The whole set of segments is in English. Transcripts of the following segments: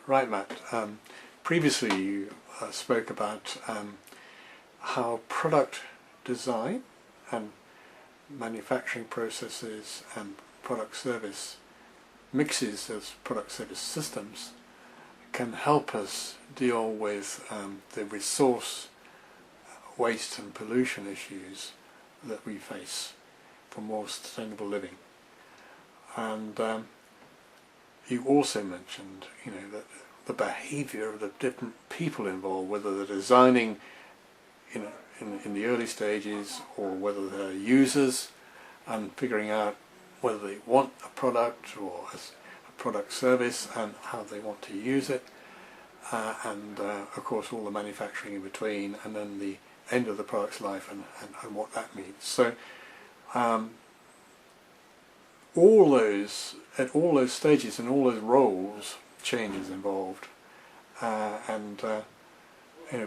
Right, Matt. Previously you spoke about how product design and manufacturing processes and product service mixes as product service systems can help us deal with the resource waste and pollution issues that we face for more sustainable living. And you also mentioned, that the behaviour of the different people involved, whether they're designing, in the early stages, or whether they're users, and figuring out whether they want a product or a product service and how they want to use it, and of course all the manufacturing in between, and then the end of the product's life and what that means. So at all those stages and all those roles, change is involved, and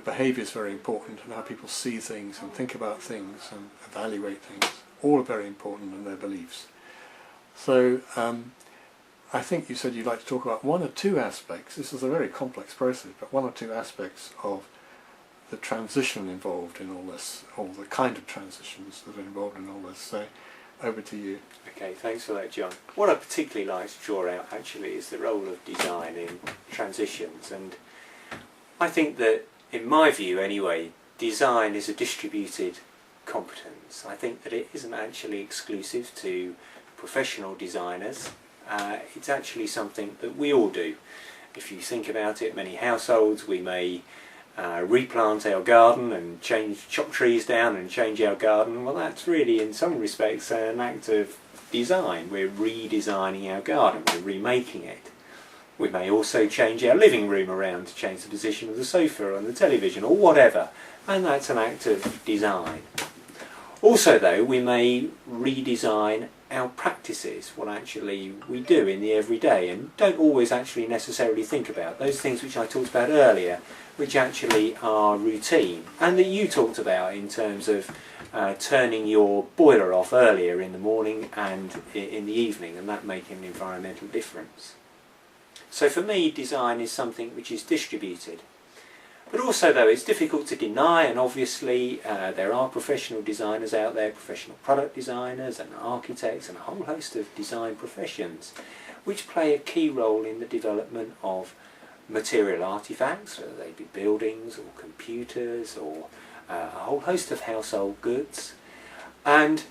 behaviour is very important, and how people see things and think about things and evaluate things, all are very important, in their beliefs. So I think you said you'd like to talk about one or two aspects. This is a very complex process, but one or two aspects of the transition involved in all this, or the kind of transitions that are involved in all this. So over to you. Okay, thanks for that, John. What I particularly like to draw out actually is the role of design in transitions, and I think that, in my view anyway, design is a distributed competence. I think that it isn't actually exclusive to professional designers. It's actually something that we all do. If you think about it, many households, we may replant our garden and chop trees down and change our garden. Well, that's really, in some respects, an act of design. We're redesigning our garden, we're remaking it. We may also change our living room around to change the position of the sofa and the television or whatever, and that's an act of design. Also though, we may redesign our practices, what actually we do in the everyday, and don't always actually necessarily think about those things which I talked about earlier, which actually are routine, and that you talked about in terms of turning your boiler off earlier in the morning and in the evening, and that making an environmental difference. So for me, design is something which is distributed. But also though, it's difficult to deny, and obviously there are professional designers out there, professional product designers and architects and a whole host of design professions, which play a key role in the development of material artifacts, whether they be buildings or computers or a whole host of household goods. And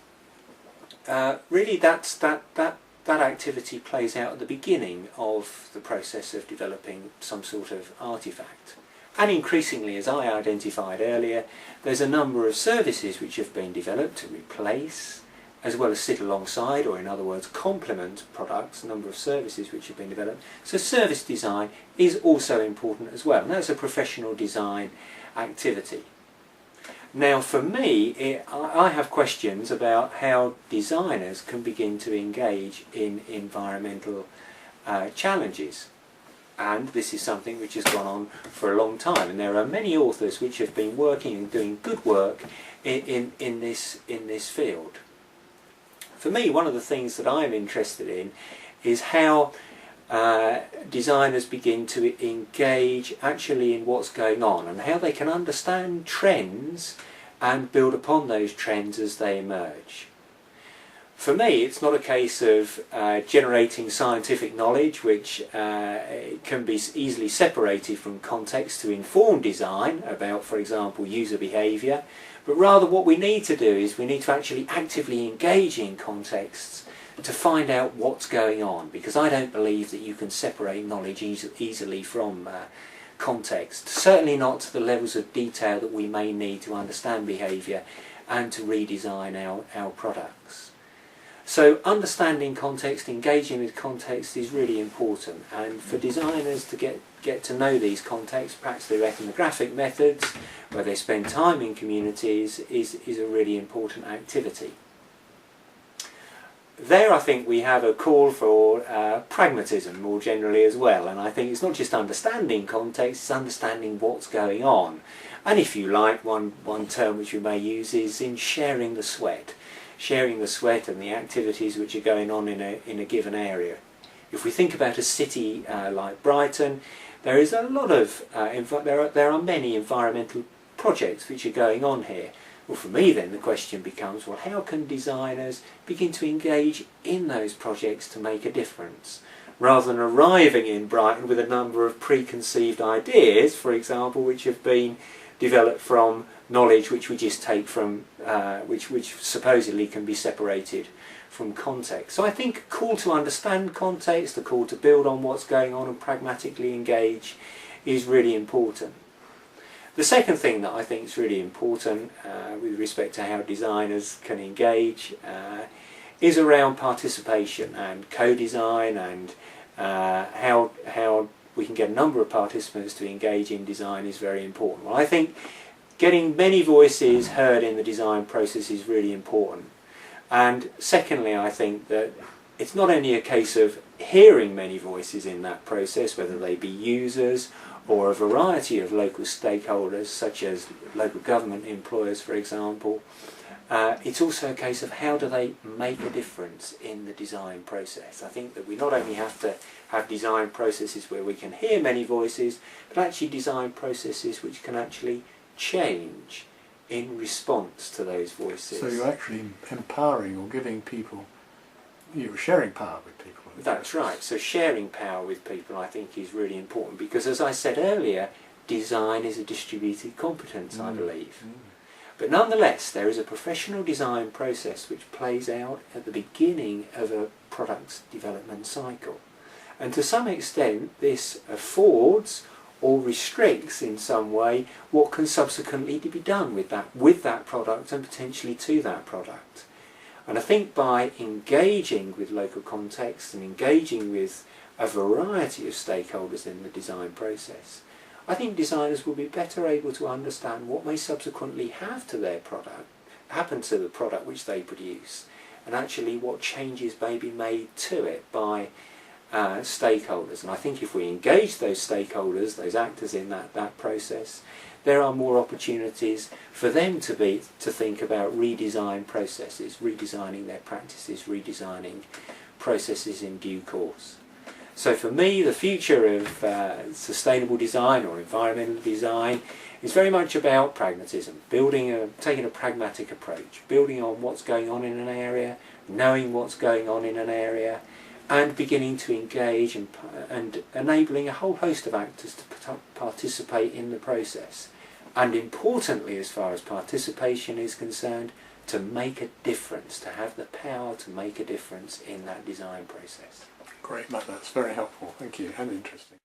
really that activity plays out at the beginning of the process of developing some sort of artifact. And increasingly, as I identified earlier, there's a number of services which have been developed to replace, as well as sit alongside, or in other words complement products, a number of services which have been developed. So service design is also important as well, and that's a professional design activity. Now for me, I have questions about how designers can begin to engage in environmental challenges. And this is something which has gone on for a long time, and there are many authors which have been working and doing good work in this field. For me, one of the things that I'm interested in is how designers begin to engage actually in what's going on, and how they can understand trends and build upon those trends as they emerge. For me, it's not a case of generating scientific knowledge which can be easily separated from context to inform design about, for example, user behaviour, but rather what we need to do is we need to actually actively engage in contexts to find out what's going on, because I don't believe that you can separate knowledge easily from context, certainly not to the levels of detail that we may need to understand behaviour and to redesign our products. So understanding context, engaging with context is really important, and for designers to get to know these contexts, perhaps through ethnographic methods, where they spend time in communities, is a really important activity. There I think we have a call for pragmatism more generally as well, and I think it's not just understanding context, it's understanding what's going on. And if you like, one term which we may use is in sharing the sweat. Sharing the sweat and the activities which are going on in a given area. If we think about a city like Brighton, there is a lot of, there are many environmental projects which are going on here. Well, for me then the question becomes, well, how can designers begin to engage in those projects to make a difference? Rather than arriving in Brighton with a number of preconceived ideas, for example, which have been developed from knowledge which we just take from, which supposedly can be separated from context. So I think a call to understand context, a call to build on what's going on and pragmatically engage is really important. The second thing that I think is really important with respect to how designers can engage is around participation and co-design, and how we can get a number of participants to engage in design is very important. Well, I think getting many voices heard in the design process is really important. And secondly, I think that it's not only a case of hearing many voices in that process, whether they be users or a variety of local stakeholders, such as local government employers, for example. It's also a case of how do they make a difference in the design process. I think that we not only have to have design processes where we can hear many voices, but actually design processes which can actually change in response to those voices. So you're actually empowering or giving people, you're sharing power with people. That's right. So sharing power with people, I think, is really important, because as I said earlier, design is a distributed competence, I believe. But nonetheless, there is a professional design process which plays out at the beginning of a product's development cycle. And to some extent, this affords or restricts in some way what can subsequently be done with that product and potentially to that product. And I think by engaging with local context and engaging with a variety of stakeholders in the design process, I think designers will be better able to understand what may subsequently happen to the product which they produce, and actually what changes may be made to it by stakeholders. And I think if we engage those stakeholders, those actors in that process, there are more opportunities for them to think about redesign processes, redesigning their practices, redesigning processes in due course. So for me, the future of sustainable design or environmental design is very much about pragmatism, taking a pragmatic approach, building on what's going on in an area, knowing what's going on in an area, and beginning to engage and enabling a whole host of actors to participate in the process. And importantly, as far as participation is concerned, to make a difference, to have the power to make a difference in that design process. Great, Matt, that's very helpful. Thank you, and interesting.